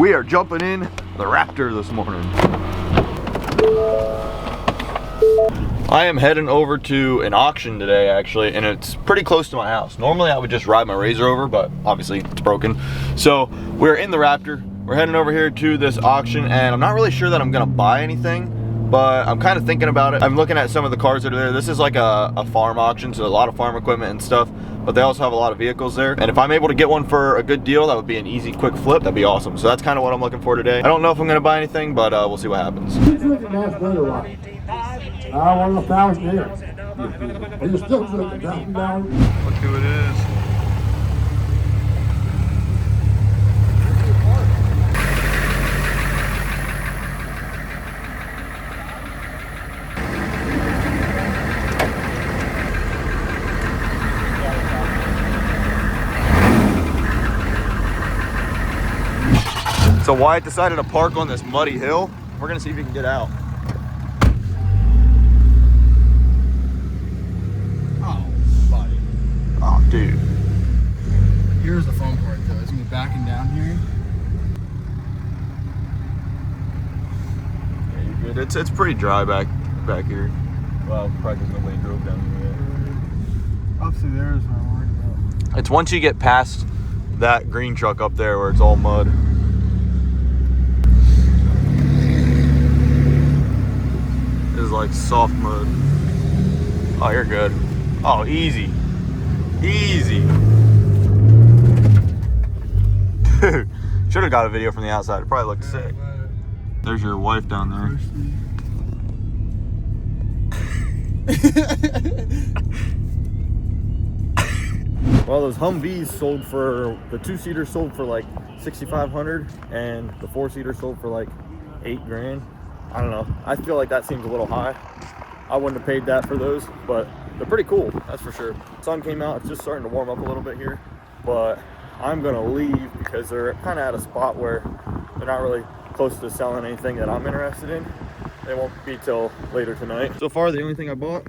We are jumping in the Raptor this morning. I am heading over to an auction today, actually, and it's pretty close to my house. Normally I would just ride my Razor over, but obviously it's broken. So we're in the Raptor. We're heading over here to this auction, and I'm not really sure that I'm gonna buy anything, but I'm kind of thinking about it. I'm looking at some of the cars that are there. This is like a farm auction, so a lot of farm equipment and stuff, but they also have a lot of vehicles there. And if I'm able to get one for a good deal, that would be an easy, quick flip. That'd be awesome. So that's kind of what I'm looking for today. I don't know if I'm gonna buy anything, but we'll see what happens. I want 1,000 here. Are you still drinking down? Look who it is. So Wyatt decided to park on this muddy hill. We're gonna see if he can get out. Oh, dude. Here's the fun part, though. It's gonna be backing down here. Yeah, you're good. It's pretty dry back here. Well, probably because nobody drove down here Up through there is what I'm worried about. yet. It's once you get past that green truck up there where it's all mud. This is like soft mud. Oh, you're good. Oh, easy. Easy. Dude, should have got a video from the outside. It probably looked sick. There's your wife down there. Well, those Humvees sold for, the 2-seater sold for like $6,500 and the 4-seater sold for like $8 grand. I don't know. I feel like that seems a little high. I wouldn't have paid that for those, but they're pretty cool, that's for sure. Sun came out, it's just starting to warm up a little bit here, but I'm gonna leave because they're kind of at a spot where they're not really close to selling anything that I'm interested in. They won't be till later tonight. So far, the only thing I bought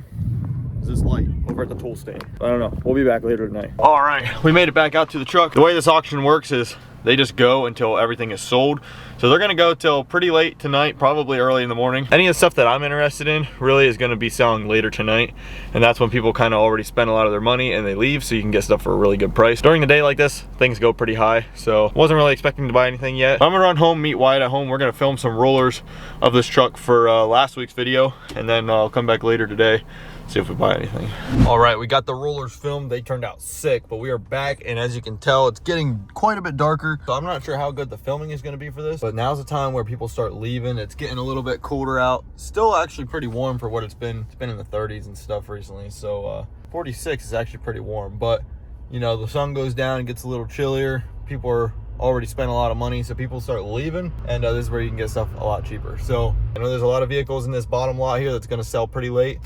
is this light over at the tool stand. I don't know, we'll be back later tonight. All right, we made it back out to the truck. The way this auction works is they just go until everything is sold. So they're gonna go till pretty late tonight, probably early in the morning. Any of the stuff that I'm interested in really is gonna be selling later tonight. And that's when people kind of already spend a lot of their money and they leave, so you can get stuff for a really good price. During the day like this, things go pretty high. So wasn't really expecting to buy anything yet. I'm gonna run home, meet Wyatt at home. We're gonna film some rollers of this truck for last week's video. And then I'll come back later today, see if we buy anything. All right, we got the rollers filmed. They turned out sick, but we are back, and as you can tell, it's getting quite a bit darker. So I'm not sure how good the filming is gonna be for this, but now's the time where people start leaving. It's getting a little bit colder out. Still actually pretty warm for what it's been. It's been in the 30s and stuff recently, so 46 is actually pretty warm, but you know, the sun goes down, it gets a little chillier. People are already spent a lot of money, so people start leaving, and this is where you can get stuff a lot cheaper. So I know there's a lot of vehicles in this bottom lot here that's gonna sell pretty late.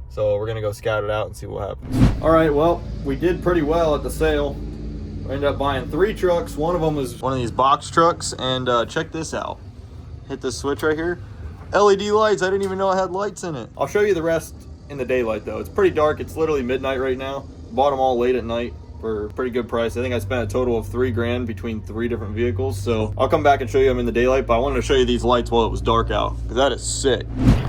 So we're gonna go scout it out and see what happens. All right, well, we did pretty well at the sale. We ended up buying 3 trucks. One of them was one of these box trucks, and check this out. Hit this switch right here. LED lights, I didn't even know it had lights in it. I'll show you the rest in the daylight though. It's pretty dark, it's literally midnight right now. Bought them all late at night for a pretty good price. I think I spent a total of $3 grand between 3 different vehicles. So I'll come back and show you them in the daylight, but I wanted to show you these lights while it was dark out, because that is sick.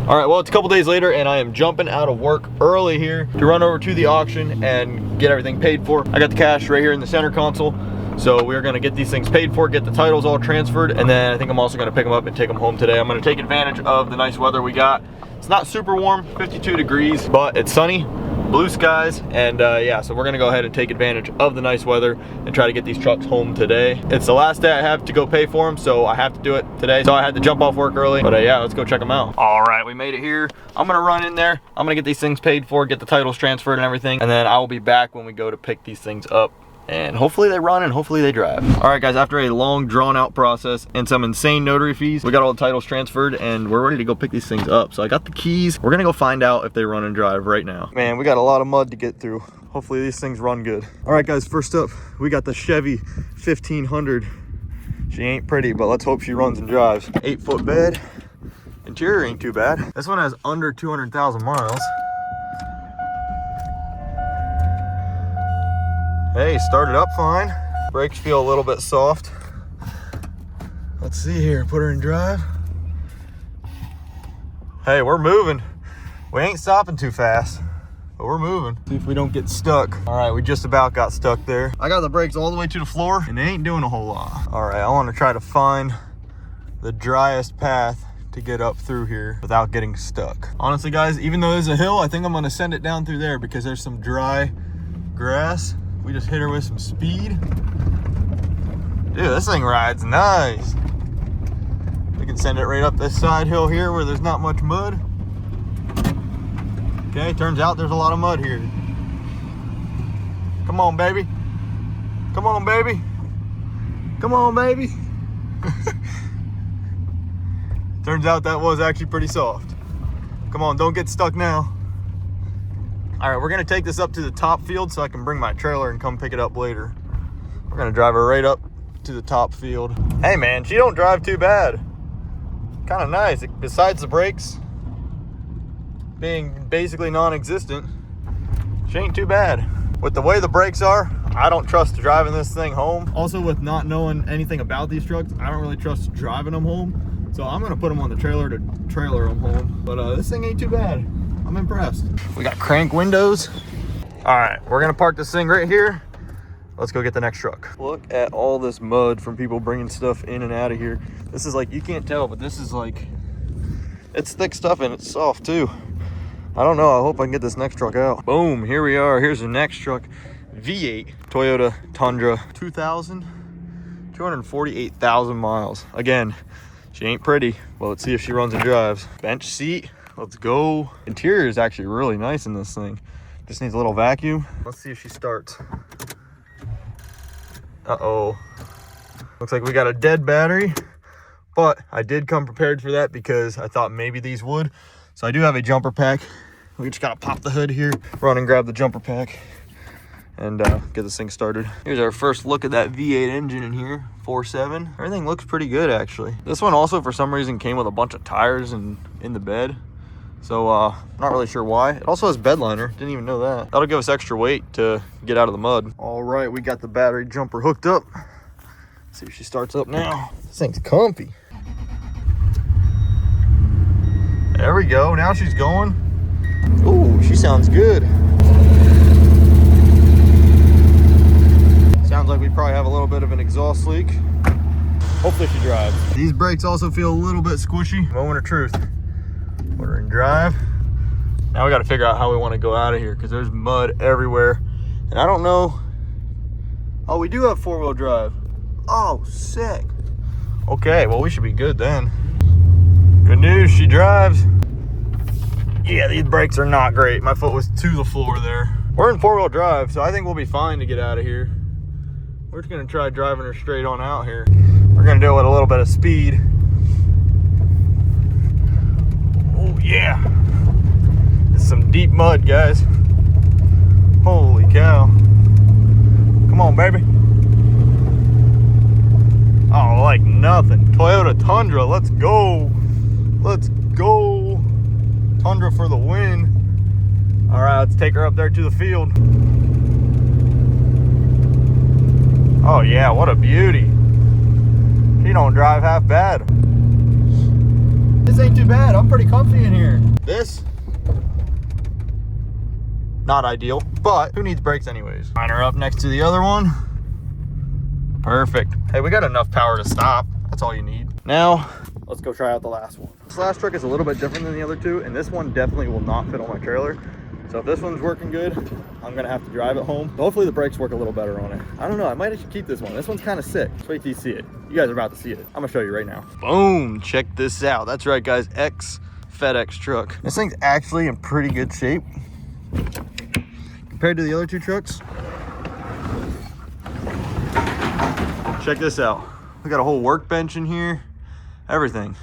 All right, well, it's a couple days later, and I am jumping out of work early here to run over to the auction and get everything paid for. I got the cash right here in the center console. So we're gonna get these things paid for, get the titles all transferred, and then I think I'm also gonna pick them up and take them home today. I'm gonna take advantage of the nice weather we got. It's not super warm, 52 degrees, but it's sunny, blue skies, and yeah, so we're gonna go ahead and take advantage of the nice weather and try to get these trucks home today. It's the last day I have to go pay for them, so I have to do it today. So I had to jump off work early, but yeah, let's go check them out. All right, we made it here. I'm gonna run in there. I'm gonna get these things paid for, get the titles transferred and everything, and then I will be back when we go to pick these things up. And hopefully they run and hopefully they drive. All right guys, after a long drawn out process and some insane notary fees, we got all the titles transferred and we're ready to go pick these things up. So I got the keys. We're gonna go find out if they run and drive right now. Man, we got a lot of mud to get through. Hopefully these things run good. All right guys, first up, we got the Chevy 1500. She ain't pretty, but let's hope she runs and drives. 8-foot bed. Interior ain't too bad. This one has under 200,000 miles. Hey, started up fine. Brakes feel a little bit soft. Let's see here, put her in drive. Hey, we're moving. We ain't stopping too fast, but we're moving. See if we don't get stuck. All right, we just about got stuck there. I got the brakes all the way to the floor and they ain't doing a whole lot. All right, I want to try to find the driest path to get up through here without getting stuck. Honestly, guys, even though there's a hill, I think I'm gonna send it down through there because there's some dry grass. We just hit her with some speed. Dude, this thing rides nice. We can send it right up this side hill here where there's not much mud. Okay, turns out there's a lot of mud here. Come on, baby. Come on, baby. Come on, baby. Turns out that was actually pretty soft. Come on, don't get stuck now. All right, we're gonna take this up to the top field so I can bring my trailer and come pick it up later. We're gonna drive her right up to the top field. Hey man, she don't drive too bad. Kind of nice. Besides the brakes being basically non-existent, she ain't too bad. With the way the brakes are, I don't trust driving this thing home. Also, with not knowing anything about these trucks, I don't really trust driving them home. So I'm gonna put them on the trailer to trailer them home. But this thing ain't too bad. I'm impressed. We got crank windows. All right, we're gonna park this thing right here. Let's go get the next truck. Look at all this mud from people bringing stuff in and out of here. This is like, you can't tell, but this is like, it's thick stuff and it's soft too. I don't know, I hope I can get this next truck out. Boom, here we are. Here's the next truck. V8 Toyota Tundra 248,000 miles. Again, she ain't pretty, but let's see if she runs and drives. Bench seat, let's go. Interior is actually really nice in this thing. Just needs a little vacuum. Let's see if she starts. Uh-oh. Looks like we got a dead battery, but I did come prepared for that because I thought maybe these would. So I do have a jumper pack. We just gotta pop the hood here, run and grab the jumper pack, and get this thing started. Here's our first look at that V8 engine in here, 4.7. Everything looks pretty good, actually. This one also, for some reason, came with a bunch of tires in the bed. So, not really sure why. It also has bed liner, didn't even know that. That'll give us extra weight to get out of the mud. All right, we got the battery jumper hooked up. Let's see if she starts up now. This thing's comfy. There we go, now she's going. Ooh, she sounds good. Sounds like we probably have a little bit of an exhaust leak. Hopefully she drives. These brakes also feel a little bit squishy. Moment of truth. Put her in drive. Now we got to figure out how we want to go out of here because there's mud everywhere. And I don't know. Oh, we do have 4-wheel drive. Oh, sick. Okay, well, we should be good then. Good news, she drives. Yeah, these brakes are not great. My foot was to the floor there. We're in 4-wheel drive, so I think we'll be fine to get out of here. We're just gonna try driving her straight on out here. We're gonna do it with a little bit of speed. Oh yeah. It's some deep mud, guys. Holy cow. Come on, baby. Oh, like nothing. Toyota Tundra, let's go. Let's go. Tundra for the win. All right, let's take her up there to the field. Oh yeah, what a beauty. She don't drive half bad. This ain't too bad. I'm pretty comfy in here. This, not ideal, but who needs brakes anyways? Line her up next to the other one. Perfect. Hey, we got enough power to stop. That's all you need. Now, let's go try out the last one. This last truck is a little bit different than the other two, and this one definitely will not fit on my trailer. So if this one's working good, I'm gonna have to drive it home. Hopefully the brakes work a little better on it. I don't know, I might actually keep this one. This one's kind of sick. Just wait till you see it. You guys are about to see it. I'm gonna show you right now. Boom, check this out. That's right, guys, FedEx truck. This thing's actually in pretty good shape compared to the other two trucks. Check this out. We got a whole workbench in here, everything.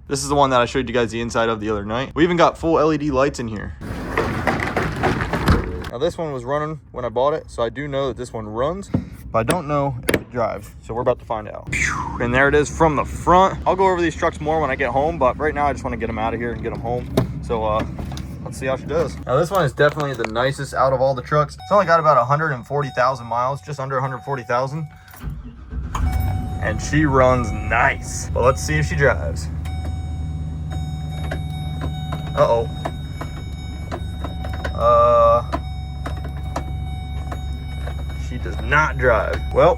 This is the one that I showed you guys the inside of the other night. We even got full LED lights in here. Now this one was running when I bought it, so I do know that this one runs, but I don't know if it drives. So we're about to find out. And there it is from the front. I'll go over these trucks more when I get home, but right now I just want to get them out of here and get them home. So let's see how she does. Now this one is definitely the nicest out of all the trucks. It's only got about 140,000 miles, just under 140,000. and she runs nice. But let's see if she drives. Uh-oh. She does not drive. Well,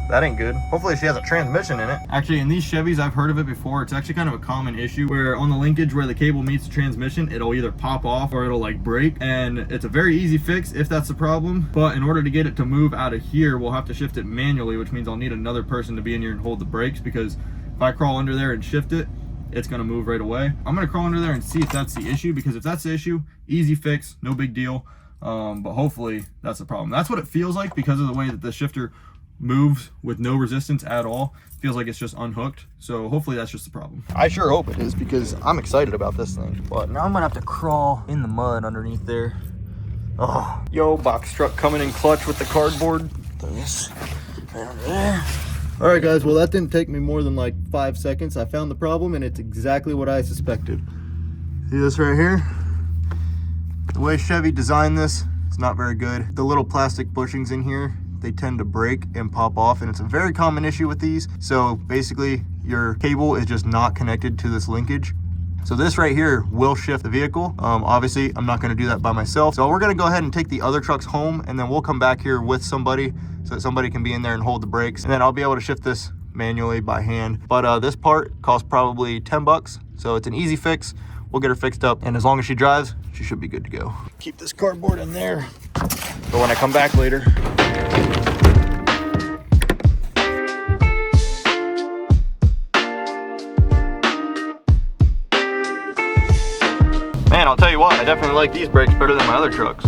that ain't good. Hopefully she has a transmission in it. Actually, in these Chevys, I've heard of it before. It's actually kind of a common issue where on the linkage where the cable meets the transmission, it'll either pop off or it'll like break. And it's a very easy fix if that's the problem. But in order to get it to move out of here, we'll have to shift it manually, which means I'll need another person to be in here and hold the brakes, because if I crawl under there and shift it, it's gonna move right away. I'm gonna crawl under there and see if that's the issue, because if that's the issue, easy fix, no big deal. But hopefully that's the problem. That's what it feels like because of the way that the shifter moves with no resistance at all. Feels like it's just unhooked. So hopefully that's just the problem. I sure hope it is, because I'm excited about this thing. But now I'm gonna have to crawl in the mud underneath there. Oh, yo, box truck coming in clutch with the cardboard. This down there. All right, guys, well, that didn't take me more than like 5 seconds. I found the problem, and it's exactly what I suspected. See this right here? The way Chevy designed this, it's not very good. The little plastic bushings in here, they tend to break and pop off, and it's a very common issue with these. So basically, your cable is just not connected to this linkage. So this right here will shift the vehicle. Obviously, I'm not gonna do that by myself. So we're gonna go ahead and take the other trucks home, and then we'll come back here with somebody so that somebody can be in there and hold the brakes. And then I'll be able to shift this manually by hand. But this part costs probably 10 bucks. So it's an easy fix. We'll get her fixed up. And as long as she drives, she should be good to go. Keep this cardboard in there for when I come back later. Man, I'll tell you what, I definitely like these brakes better than my other trucks.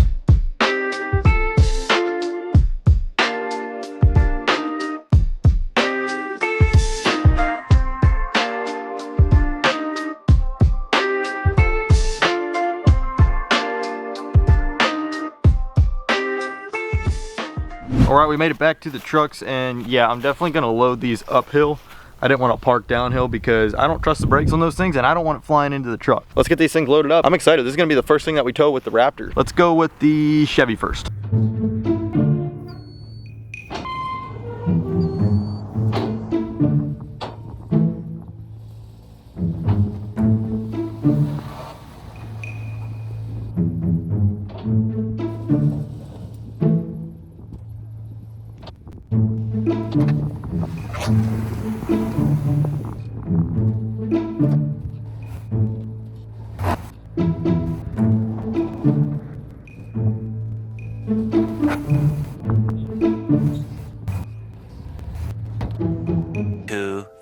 All right, we made it back to the trucks, and yeah, I'm definitely gonna load these uphill. I didn't want to park downhill because I don't trust the brakes on those things, and I don't want it flying into the truck. Let's get these things loaded up. I'm excited. This is gonna be the first thing that we tow with the Raptor. Let's go with the Chevy first.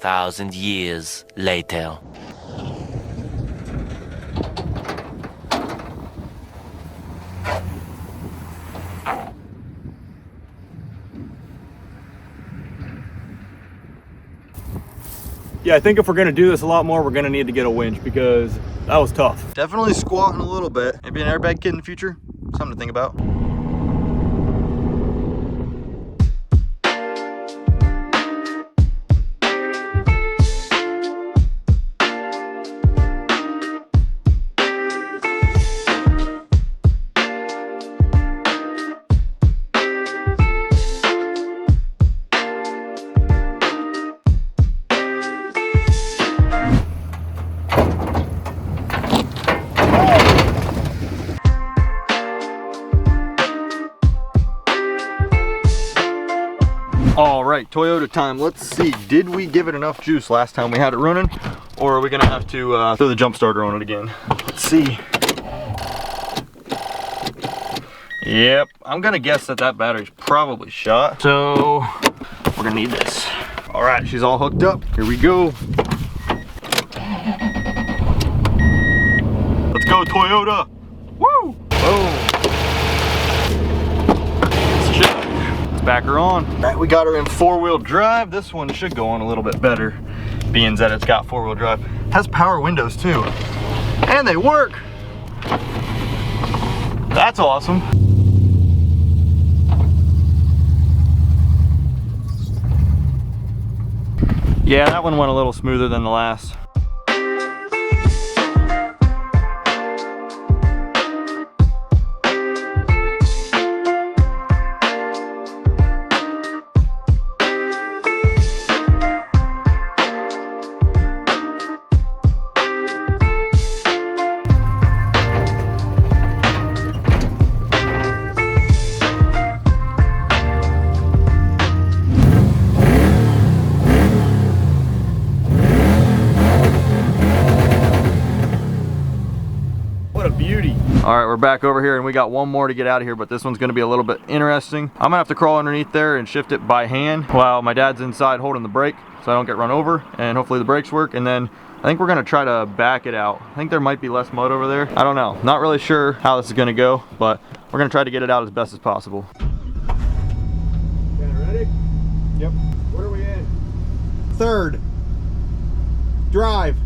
Thousand years later. Yeah, I think if we're gonna do this a lot more, we're gonna need to get a winch, because that was tough. Definitely squatting a little bit. Maybe an airbag kit in the future. Something to think about. All right, Toyota time. Let's see, did we give it enough juice last time we had it running, or are we gonna have to throw the jump starter on it again? Let's see. Yep, I'm gonna guess that that battery's probably shot, so we're gonna need this. All right, she's all hooked up. Here we go. Let's go, Toyota. Woo! Boom. Back her on. All right, we got her in 4-wheel drive. This one should go on a little bit better, being that it's got 4-wheel drive. Has power windows too, and they work. That's awesome. Yeah, that one went a little smoother than the last. All right, we're back over here and we got one more to get out of here, but this one's gonna be a little bit interesting. I'm gonna have to crawl underneath there and shift it by hand while my dad's inside holding the brake so I don't get run over, and hopefully the brakes work. And then I think we're gonna try to back it out. I think there might be less mud over there. I don't know, not really sure how this is gonna go, but we're gonna try to get it out as best as possible. Okay, ready? Yep. What are we in? Third. Drive.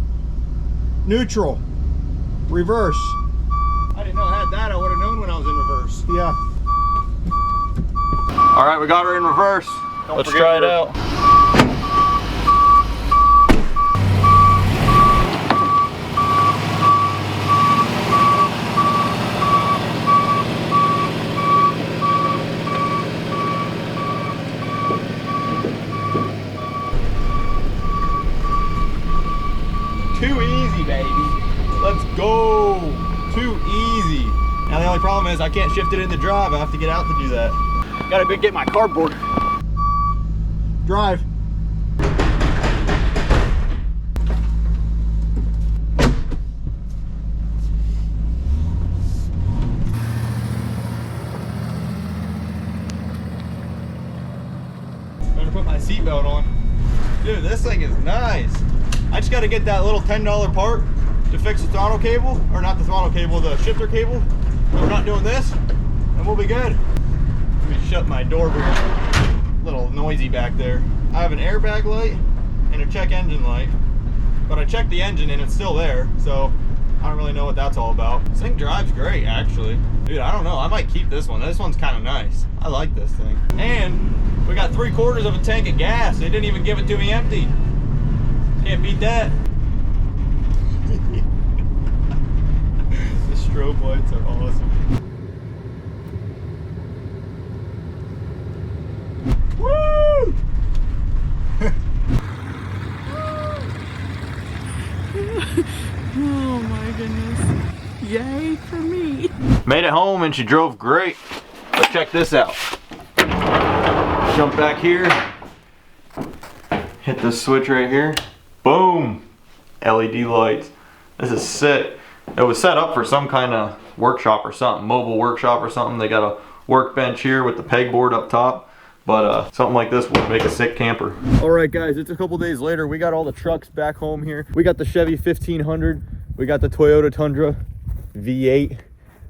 Neutral. Reverse. I didn't know I had that. I would have known when I was in reverse. Yeah. All right, we got her in reverse. Let's try it out. Too easy, baby. Let's go. Too easy. Now the only problem is I can't shift it in the drive. I have to get out to do that. Gotta get my cardboard. Drive. Better put my seatbelt on. Dude, this thing is nice. I just gotta get that little $10 part to fix the throttle cable, or not the throttle cable, the shifter cable. So we're not doing this, and we'll be good. Let me shut my door here. A little noisy back there. I have an airbag light and a check engine light, but I checked the engine and it's still there, so I don't really know what that's all about. This thing drives great, actually. Dude, I don't know, I might keep this one. This one's kind of nice. I like this thing. And we got 3/4 of a tank of gas. They didn't even give it to me empty. Can't beat that. The strobe lights are awesome. Woo! Oh my goodness. Yay for me. Made it home and she drove great. Let's check this out. Jump back here. Hit this switch right here. Boom! LED lights. This is sick. It was set up for some kind of workshop or something, mobile workshop or something. They got a workbench here with the pegboard up top. But something like this would make a sick camper. All right, guys, it's a couple days later. We got all the trucks back home here. We got the Chevy 1500. We got the Toyota Tundra V8.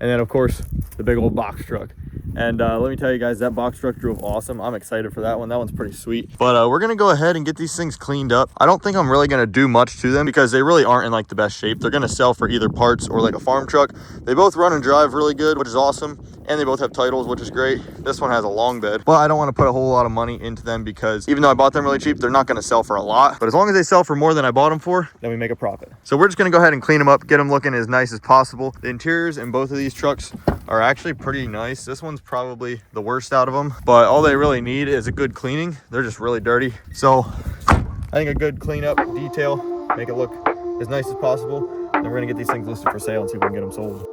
And then, of course, the big old box truck. And let me tell you guys, that box truck drove awesome. I'm excited for that one. That one's pretty sweet. But we're going to go ahead and get these things cleaned up. I don't think I'm really going to do much to them because they really aren't in like the best shape. They're going to sell for either parts or like a farm truck. They both run and drive really good, which is awesome. And they both have titles, which is great. This one has a long bed. But I don't want to put a whole lot of money into them because even though I bought them really cheap, they're not going to sell for a lot. But as long as they sell for more than I bought them for, then we make a profit. So we're just going to go ahead and clean them up, get them looking as nice as possible. The interiors in both of these trucks are actually pretty nice. This one's probably the worst out of them, but all they really need is a good cleaning. They're just really dirty. So I think a good cleanup, detail, make it look as nice as possible. Then we're going to get these things listed for sale and see if we can get them sold.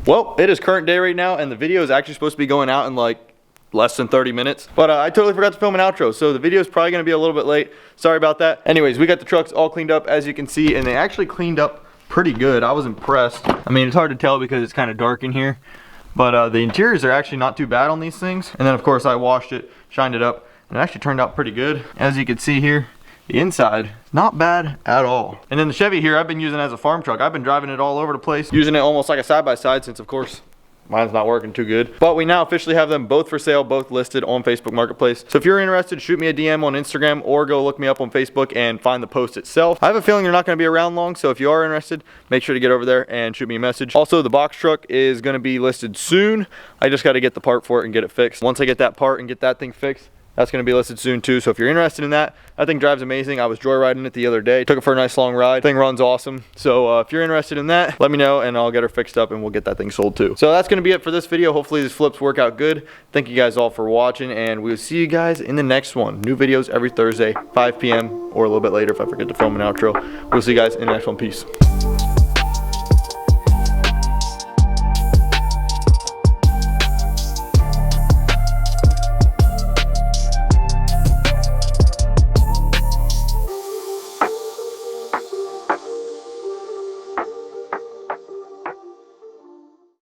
Well, it is current day right now, and the video is actually supposed to be going out in like less than 30 minutes. But I totally forgot to film an outro, so the video is probably gonna be a little bit late. Sorry about that. Anyways, we got the trucks all cleaned up, as you can see, and they actually cleaned up pretty good. I was impressed. I mean, it's hard to tell because it's kind of dark in here, but the interiors are actually not too bad on these things. And then of course I washed it, shined it up, and it actually turned out pretty good. As you can see here, the inside, not bad at all. And then the Chevy here, I've been using as a farm truck. I've been driving it all over the place, using it almost like a side-by-side since, of course, mine's not working too good. But we now officially have them both for sale, both listed on Facebook Marketplace. So if you're interested, shoot me a DM on Instagram or go look me up on Facebook and find the post itself. I have a feeling you're not going to be around long, so if you are interested, make sure to get over there and shoot me a message. Also, the box truck is going to be listed soon. I just got to get the part for it and get it fixed. Once I get that part and get that thing fixed, that's going to be listed soon too. So if you're interested in that, that thing drives amazing. I was joyriding it the other day. Took it for a nice long ride. Thing runs awesome. So if you're interested in that, let me know and I'll get her fixed up and we'll get that thing sold too. So that's going to be it for this video. Hopefully these flips work out good. Thank you guys all for watching, and we'll see you guys in the next one. New videos every Thursday, 5 p.m. or a little bit later if I forget to film an outro. We'll see you guys in the next one. Peace.